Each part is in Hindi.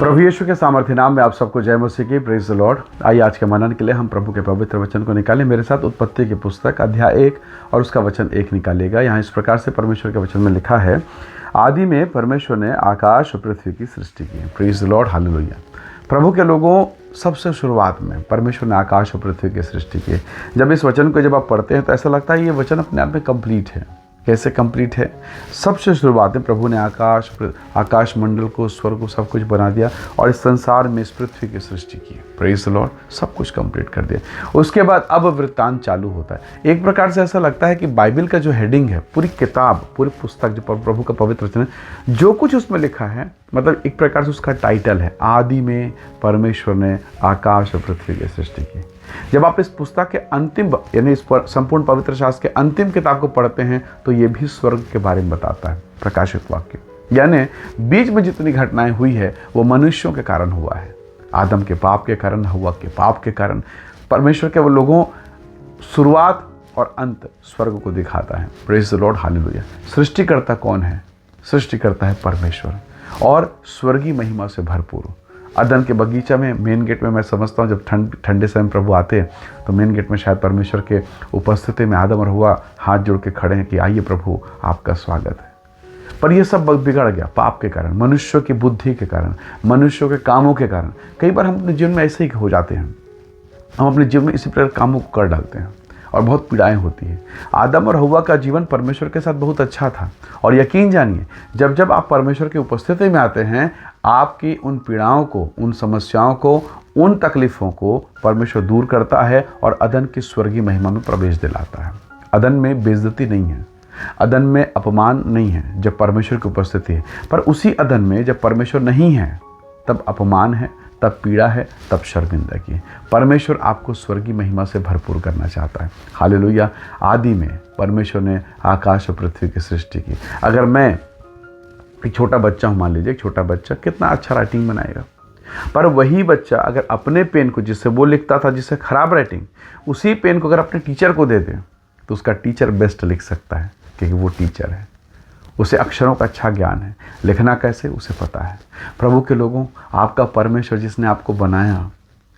प्रभु यीशु के सामर्थ्य नाम में आप सबको जय मसीह की। Praise the Lord. आइए आज के मनन के लिए हम प्रभु के पवित्र वचन को निकालें। मेरे साथ उत्पत्ति की पुस्तक अध्याय 1 और उसका वचन 1 निकालेगा। यहाँ इस प्रकार से परमेश्वर के वचन में लिखा है, आदि में परमेश्वर ने आकाश और पृथ्वी की सृष्टि की। Praise the Lord, hallelujah. प्रभु के लोगों, सबसे शुरुआत में परमेश्वर ने आकाश और पृथ्वी की सृष्टि की। जब इस वचन को आप पढ़ते हैं तो ऐसा लगता है ये वचन अपने आप में कंप्लीट है। कैसे कंप्लीट है? सबसे शुरुआत में प्रभु ने आकाश मंडल को, स्वर्ग को, सब कुछ बना दिया और इस संसार में इस पृथ्वी की सृष्टि की। प्रेज द लॉर्ड, सब कुछ कंप्लीट कर दिया। उसके बाद अब वृत्तांत चालू होता है। एक प्रकार से ऐसा लगता है कि बाइबल का जो हेडिंग है, पूरी किताब, पूरी पुस्तक जो प्रभु का पवित्र वचन है, जो कुछ उसमें लिखा है, मतलब एक प्रकार से उसका टाइटल है, आदि में परमेश्वर ने आकाश और पृथ्वी की सृष्टि की। जब आप इस पुस्तक के अंतिम, यानी इस संपूर्ण पवित्र शास्त्र के अंतिम किताब को पढ़ते हैं तो ये भी स्वर्ग के बारे में बताता है। प्रकाशित वाक्य, यानी बीच में जितनी घटनाएं हुई है वो मनुष्यों के कारण हुआ है। आदम के पाप के कारण, हव्वा के पाप के कारण। परमेश्वर के वो लोगों शुरुआत और अंत स्वर्ग को दिखाता है। Praise the Lord, hallelujah. सृष्टिकर्ता कौन है? सृष्टिकर्ता है परमेश्वर, और स्वर्गीय महिमा से भरपूर। अदन के बगीचा में, मेन गेट में, मैं समझता हूँ जब ठंडे समय प्रभु आते हैं तो मेन गेट में शायद परमेश्वर के उपस्थिति में आदम और हव्वा हाथ जोड़ के खड़े हैं कि आइए प्रभु, आपका स्वागत है। पर यह सब बिगड़ गया पाप के कारण, मनुष्यों की बुद्धि के कारण, मनुष्यों के कामों के कारण। कई बार हम अपने जीवन में ऐसे ही हो जाते हैं। हम अपने जीवन में इसी प्रकार कामों को कर डालते हैं और बहुत पीड़ाएं होती हैं। आदम और हव्वा का जीवन परमेश्वर के साथ बहुत अच्छा था, और यकीन जानिए, जब जब आप परमेश्वर की उपस्थिति में आते हैं, आपकी उन पीड़ाओं को, उन समस्याओं को, उन तकलीफ़ों को परमेश्वर दूर करता है और अदन की स्वर्गीय महिमा में प्रवेश दिलाता है। अदन में बेइज्जती नहीं है, अदन में अपमान नहीं है जब परमेश्वर की उपस्थिति है। पर उसी अदन में जब परमेश्वर नहीं है तब अपमान है, तब पीड़ा है, तब शर्मिंदगी है। परमेश्वर आपको स्वर्गीय महिमा से भरपूर करना चाहता है। हालेलुया। आदि में परमेश्वर ने आकाश और पृथ्वी की सृष्टि की। अगर मैं एक छोटा बच्चा हूँ, मान लीजिए एक छोटा बच्चा, कितना अच्छा राइटिंग बनाएगा, पर वही बच्चा अगर अपने पेन को, जिससे वो लिखता था, जिससे खराब राइटिंग, उसी पेन को अगर अपने टीचर को दे दे तो उसका टीचर बेस्ट लिख सकता है, क्योंकि वो टीचर है। उसे अक्षरों का अच्छा ज्ञान है, लिखना कैसे उसे पता है। प्रभु के लोगों, आपका परमेश्वर जिसने आपको बनाया,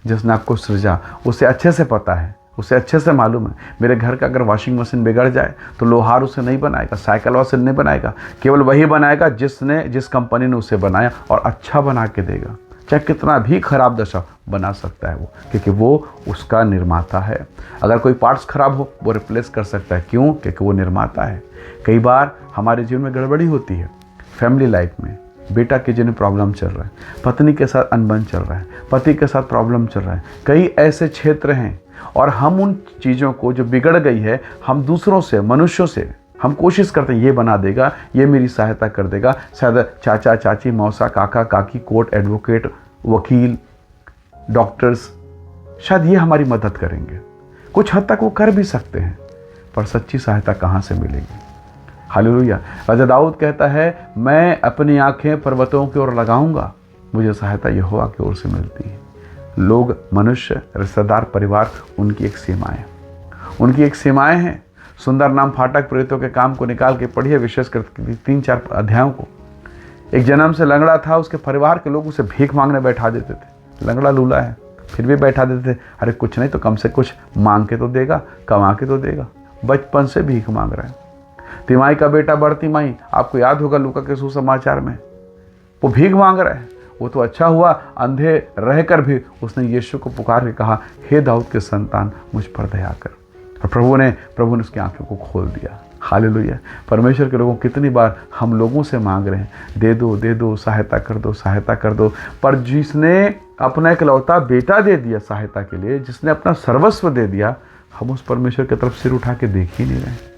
जिसने आपको सृजा, उसे अच्छे से पता है, उसे अच्छे से मालूम है। मेरे घर का अगर वॉशिंग मशीन बिगड़ जाए तो लोहार उसे नहीं बनाएगा, साइकिल वाला नहीं बनाएगा, केवल वही बनाएगा जिस कंपनी ने उसे बनाया, और अच्छा बना के देगा। चाहे कितना भी खराब दशा बना सकता है वो, क्योंकि वो उसका निर्माता है। अगर कोई पार्ट्स खराब हो वो रिप्लेस कर सकता है। क्यों? क्योंकि वो निर्माता है। कई बार हमारे जीवन में गड़बड़ी होती है, फैमिली लाइफ में। बेटा के जीवन में प्रॉब्लम चल रहा है, पत्नी के साथ अनबन चल रहा है, पति के साथ प्रॉब्लम चल रहा है। कई ऐसे क्षेत्र हैं, और हम उन चीज़ों को जो बिगड़ गई है, हम दूसरों से, मनुष्यों से हम कोशिश करते हैं ये बना देगा, ये मेरी सहायता कर देगा। शायद चाचा चाची, मौसा, काका काकी, कोर्ट एडवोकेट, वकील, डॉक्टर्स, शायद ये हमारी मदद करेंगे। कुछ हद तक वो कर भी सकते हैं, पर सच्ची सहायता कहाँ से मिलेगी? हालेलुया। राजा दाऊद कहता है, मैं अपनी आंखें पर्वतों की ओर लगाऊंगा, मुझे सहायता यहोवा की ओर से मिलती है। लोग, मनुष्य, रिश्तेदार, परिवार, उनकी एक सीमाएं, उनकी एक सीमाएं हैं। सुंदर नाम फाटक प्रेरितों के काम को निकाल के पढ़िए, विशेषकर 3-4 अध्यायों को। एक जन्म से लंगड़ा था, उसके परिवार के लोग उसे भीख मांगने बैठा देते थे। लंगड़ा लूला है, फिर भी बैठा देते थे। अरे कुछ नहीं तो कम से कुछ मांग के तो देगा, कमा के तो देगा। बचपन से भीख मांग रहा है। तिमाई का बेटा बड़तिमाई, आपको याद होगा लूका के सुसमाचार में, वो भीख मांग रहा है। वो तो अच्छा हुआ, अंधे रहकर भी उसने यीशु को पुकार के कहा, हे दाऊद के संतान, मुझ पर दया कर। और प्रभु ने उसकी आंखों को खोल दिया। हालेलुया। परमेश्वर के लोगों, कितनी बार हम लोगों से मांग रहे हैं, दे दो दे दो, सहायता कर दो, सहायता कर दो। पर जिसने अपना इकलौता बेटा दे दिया सहायता के लिए, जिसने अपना सर्वस्व दे दिया, हम उस परमेश्वर की तरफ सिर उठा के देख ही नहीं रहे।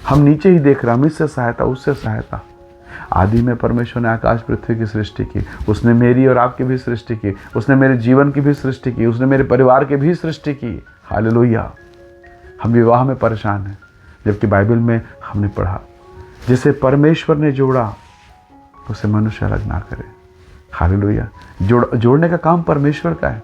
हम नीचे ही देख रहे हैं, हम इससे सहायता, उससे सहायता। आदि में परमेश्वर ने आकाश पृथ्वी की सृष्टि की। उसने मेरी और आपकी भी सृष्टि की, उसने मेरे जीवन की भी सृष्टि की, उसने मेरे परिवार की भी सृष्टि की। हालेलुया। हम विवाह में परेशान हैं, जबकि बाइबल में हमने पढ़ा, जिसे परमेश्वर ने जोड़ा उसे मनुष्य अलग ना करे। हालेलुया। जोड़ने का काम परमेश्वर का है।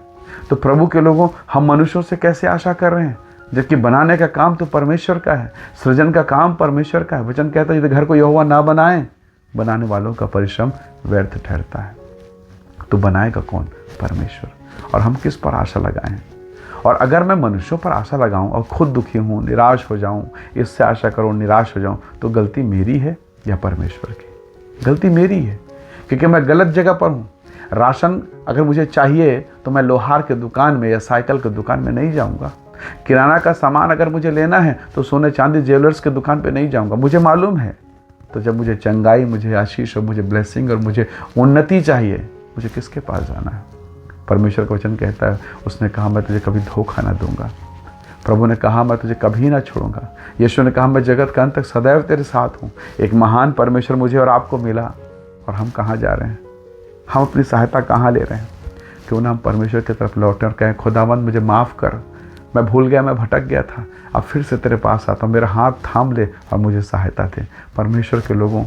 तो प्रभु के लोगों, हम मनुष्यों से कैसे आशा कर रहे हैं, जबकि बनाने का काम तो परमेश्वर का है, सृजन का काम परमेश्वर का है। वचन कहता है, यदि घर को यहोवा ना बनाए, बनाने वालों का परिश्रम व्यर्थ ठहरता है। तो बनाएगा कौन? परमेश्वर। और हम किस पर आशा लगाएं? और अगर मैं मनुष्यों पर आशा लगाऊं और खुद दुखी हूं, निराश हो जाऊं, इससे आशा करूं, निराश हो जाऊं, तो गलती मेरी है या परमेश्वर की? गलती मेरी है, क्योंकि मैं गलत जगह पर हूं। राशन अगर मुझे चाहिए तो मैं लोहार के दुकान में या साइकिल के दुकान में नहीं जाऊंगा। किराना का सामान अगर मुझे लेना है तो सोने चांदी ज्वेलर्स के दुकान पे नहीं जाऊंगा, मुझे मालूम है। तो जब मुझे चंगाई, मुझे आशीष और मुझे ब्लेसिंग और मुझे उन्नति चाहिए, मुझे किसके पास जाना है? परमेश्वर का वचन कहता है, उसने कहा मैं तुझे कभी धोखा ना दूंगा। प्रभु ने कहा मैं तुझे कभी ना छोड़ूंगा। यीशु ने कहा मैं जगत का अंत तक सदैव तेरे साथ हूँ। एक महान परमेश्वर मुझे और आपको मिला, और हम कहाँ जा रहे हैं? हम अपनी सहायता कहाँ ले रहे हैं? क्यों ना हम परमेश्वर की तरफ लौटें और कहें, खुदावंद मुझे माफ़ कर, मैं भूल गया, मैं भटक गया था, अब फिर से तेरे पास आता हूँ, मेरा हाथ थाम ले और मुझे सहायता दे। परमेश्वर के लोगों,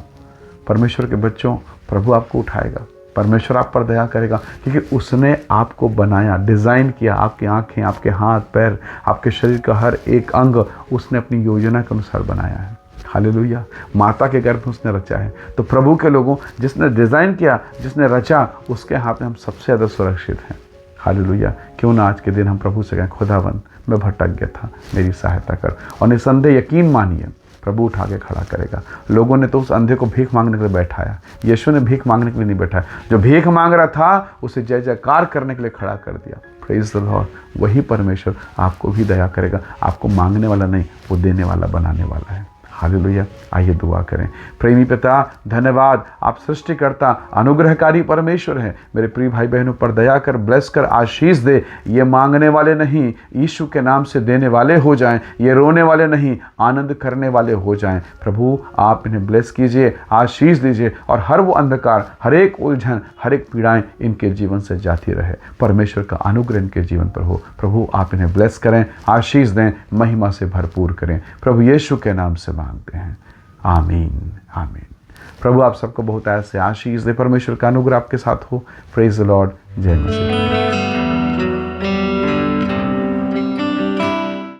परमेश्वर के बच्चों, प्रभु आपको उठाएगा, परमेश्वर आप पर दया करेगा, क्योंकि उसने आपको बनाया, डिज़ाइन किया। आपकी आँखें, आपके हाथ पैर, आपके शरीर का हर एक अंग उसने अपनी योजना के अनुसार बनाया है। हालेलुया। माता के गर्भ में उसने रचा है। तो प्रभु के लोगों, जिसने डिज़ाइन किया, जिसने रचा, उसके हाथ में हम सबसे ज़्यादा सुरक्षित हैं। हालेलुया। क्यों ना आज के दिन हम प्रभु से कहें, खुदावन मैं भटक गया था, मेरी सहायता कर। और निसंदेह यकीन मानिए, प्रभु उठा के खड़ा करेगा। लोगों ने तो उस अंधे को भीख मांगने के लिए बैठाया, यीशु ने भीख मांगने के लिए नहीं बैठाया। जो भीख मांग रहा था उसे जय जयकार करने के लिए खड़ा कर दिया। Praise the Lord. वही परमेश्वर आपको भी दया करेगा। आपको मांगने वाला नहीं, वो देने वाला बनाने वाला है। हालेलुया। आइए दुआ करें। प्रेमी पिता, धन्यवाद, आप सृष्टिकर्ता, अनुग्रहकारी परमेश्वर हैं। मेरे प्रिय भाई बहनों पर दया कर, ब्लेस कर, आशीष दे। ये मांगने वाले नहीं, यीशु के नाम से देने वाले हो जाएं। ये रोने वाले नहीं, आनंद करने वाले हो जाएं। प्रभु आप इन्हें ब्लेस कीजिए, आशीष दीजिए, और हर वो अंधकार, हर एक उलझन, हर एक पीड़ाएं इनके जीवन से जाती रहे। परमेश्वर का अनुग्रह इनके जीवन पर हो। प्रभु आप इन्हें ब्लेस करें, आशीष दें, महिमा से भरपूर करें। प्रभु यीशु के नाम से मांगते हैं, आमीन, आमीन। प्रभु आप सबको बहुत ऐसे आशीष दे। परमेश्वर का अनुग्रह आपके साथ हो। Praise the Lord. जय मसीह।